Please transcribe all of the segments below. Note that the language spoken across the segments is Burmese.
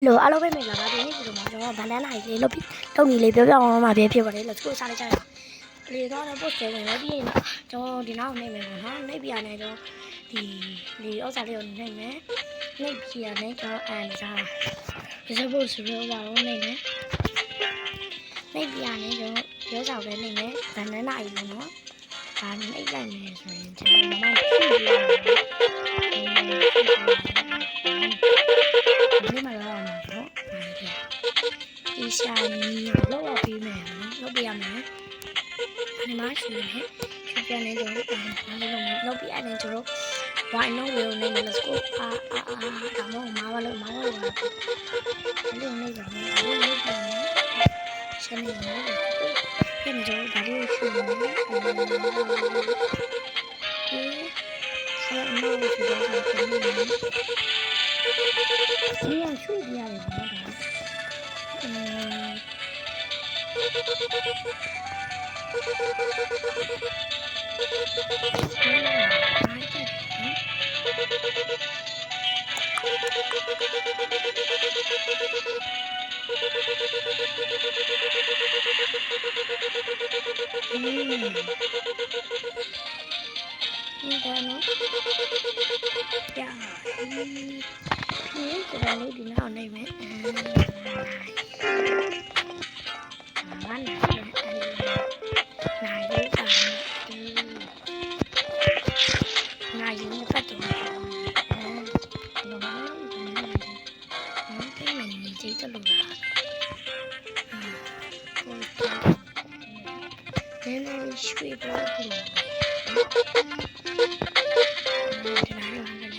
လိုအားလုံးပဲမင်္ဂလာပါဒီနေ့ဒီလိုမှာကျွန်တော်ဗန်ဒန်နိုင်လေးလုပ်ပြီးတုံးကြီးလေးပြောပြအောင်မှာဖြစ်ပါတယ်လို့သူတို့စားလိုက်ကြတယ်လေတော့ post တွေဝင်ပြီးရင်ကျွန်တော်ဒီနောက်နေမယ်ပေါ့နော်နှိပ်ပြရနေတော့ဒီဥစ္စာလေးကိုနှိပ်မယ်နှိပ်ပြရနေကျွန်တော်အန်စားဒီစပုတ်ဆိုတော့ဘာလို့နှိပ်မယ်နှိပ်ပြရနေကျွန်တော်ပြောစားပဲနှိပ်မယ်ဗန်ဒန်နိုင်လို့နော်ဒါနှိပ်လိုက်နေဆိုရင်ကျွန်တော်မှဖြည့်ပြရမယ်ဒီမှာလာမှာတော့ဒီရှာကြီးလောက်ရပေးမယ်နော်လောက်ပြရမယ်ဒီမှာရှင်နေရှင်ပြန်နေတော့လောက်ပြရတယ်ကျွန်တော် why no will နေလို့ let's go ဒါမှမဟုတ်မားလို့လို့နေကြတယ်လို့ပြန်နေရှင်နေတော့ပြန်နေတော့ဒါလေးရှင်နေဒီဆက်အမောဆိုတော့ပြန်နေဒီရရွှေ့ပြရတယ်ပေါ့ဒါဒီလိုဒီနောက်နေမယ်ရွှေပေါ်ဘူးဒီမှာရောဟန်တယ်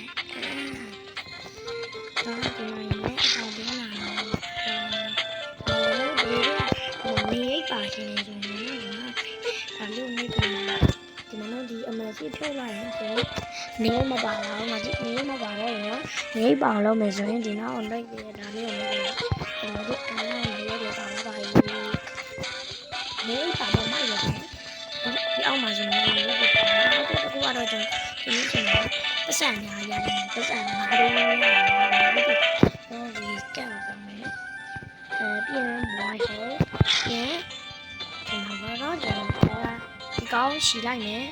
တော့ဒီမှာလည်းအဆောင်ပြန်လာတော့နေပါရှင်နေဆိုရင်ဒါလို့နေပြန်ဒီမှာတော့ဒီအမစီထုတ်လိုက်ရင်ဆိုနေမပါတော့ငါကြည့်နေမပါတော့နော်နေပါလို့မယ်ဆိုရင်ဒီနောက်လိုက်ရဒါလေးကိုနေတယ်ဒီအားလုံးနေရတယ်ပါပါနေပါတော့မိုက်ရတယ်ဒီအောက်မှာဆိုရင်လည်းတကူကတော့ကျွန်တော်ဒီနေ့ကျွန်တော်ပတ်စံများရတယ်ပတ်စံများတယ်ဒီကဲတော့မယ်ပြန်ဘွားဟောပြန်ကျွန်တော်ကတော့ဒီကောင်းရှီလိုက်မယ်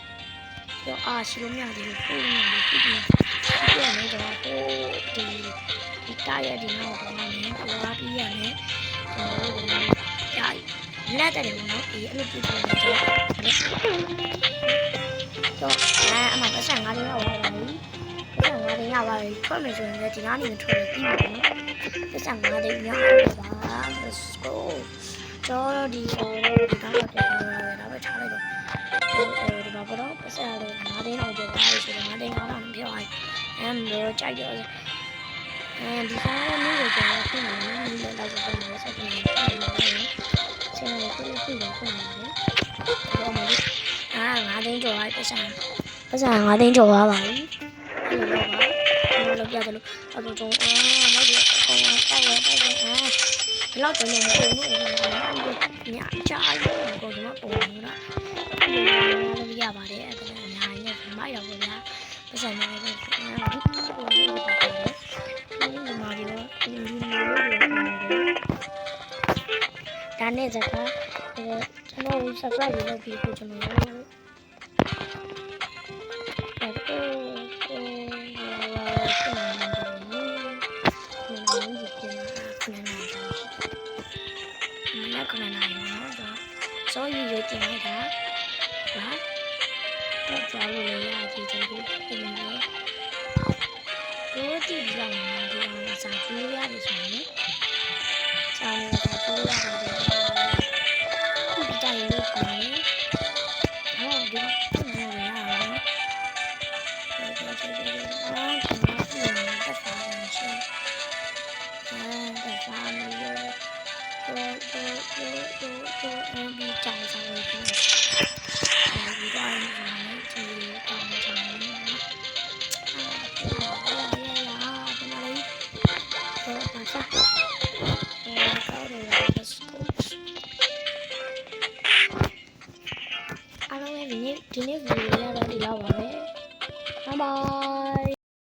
ပြောရှီလို့မရသေးဘူးပုံမှန်လေးပြီးပြန်နေတော့ဒီတားရဒီနောက်တော့လည်းပေါ်ပြီးရမယ်ကျွန်တော်တို့လက်တယ်နော်ဒီအဲ့လိုပြပြနေတော့အမှပတ်စံ၅လေးရောက်သွားပါပြီပတ်စံ၅လေးရောက်သွားပြီထွက်မယ်ဆိုရင်လည်းဒီနားနေထွက်ပြီးပြီနော်ပတ်စံ၅လေးရောက်သွားပါ let's go တော့ဒီကားတော့ပြန်လာတယ်ဒါပဲထားလိုက်တော့ဒီမှာတော့ပတ်စံလေး၅လေးရောက်သွားပြီဆိုတော့၅လေးရောက်တော့ပြောရအောင်တော့ကြိုက်တော့ဒီကားလေးကိုကျွန်တော်ပြင်နေတယ်ဒီလောက်ဆိုတော့ဆက်ပြီးဆင်းရဲကိုပြည့်စုံနေတယ်။တော့မလို့9သိန်းကျော်လိုက်ပတ်စံ9သိန်းကျော်သွားပါပြီ။ဒီလိုပါဘယ်လိုပြတယ်လို့အတူတူမဟုတ်ဘူးအကောင်တိုက်ရဘယ်လောက်တော့မဟုတ်ဘူးညကြာရုံကိုကျွန်တော်ပုံနေတာဒီလိုရပါတယ်အဲ့ဒါအများကြီးနဲ့မိုက်တော့ဗျာပတ်စံများတယ်ဒီမှာဒီတော့ဒီလိုဒါနဲ့စကားကျွန်တော် subscribe လုပ်ပြီးကိုကျွန်တော်所以有点那个啊，要找我们呀，就这个这个，我地上嘛，地上啥猪呀的什么。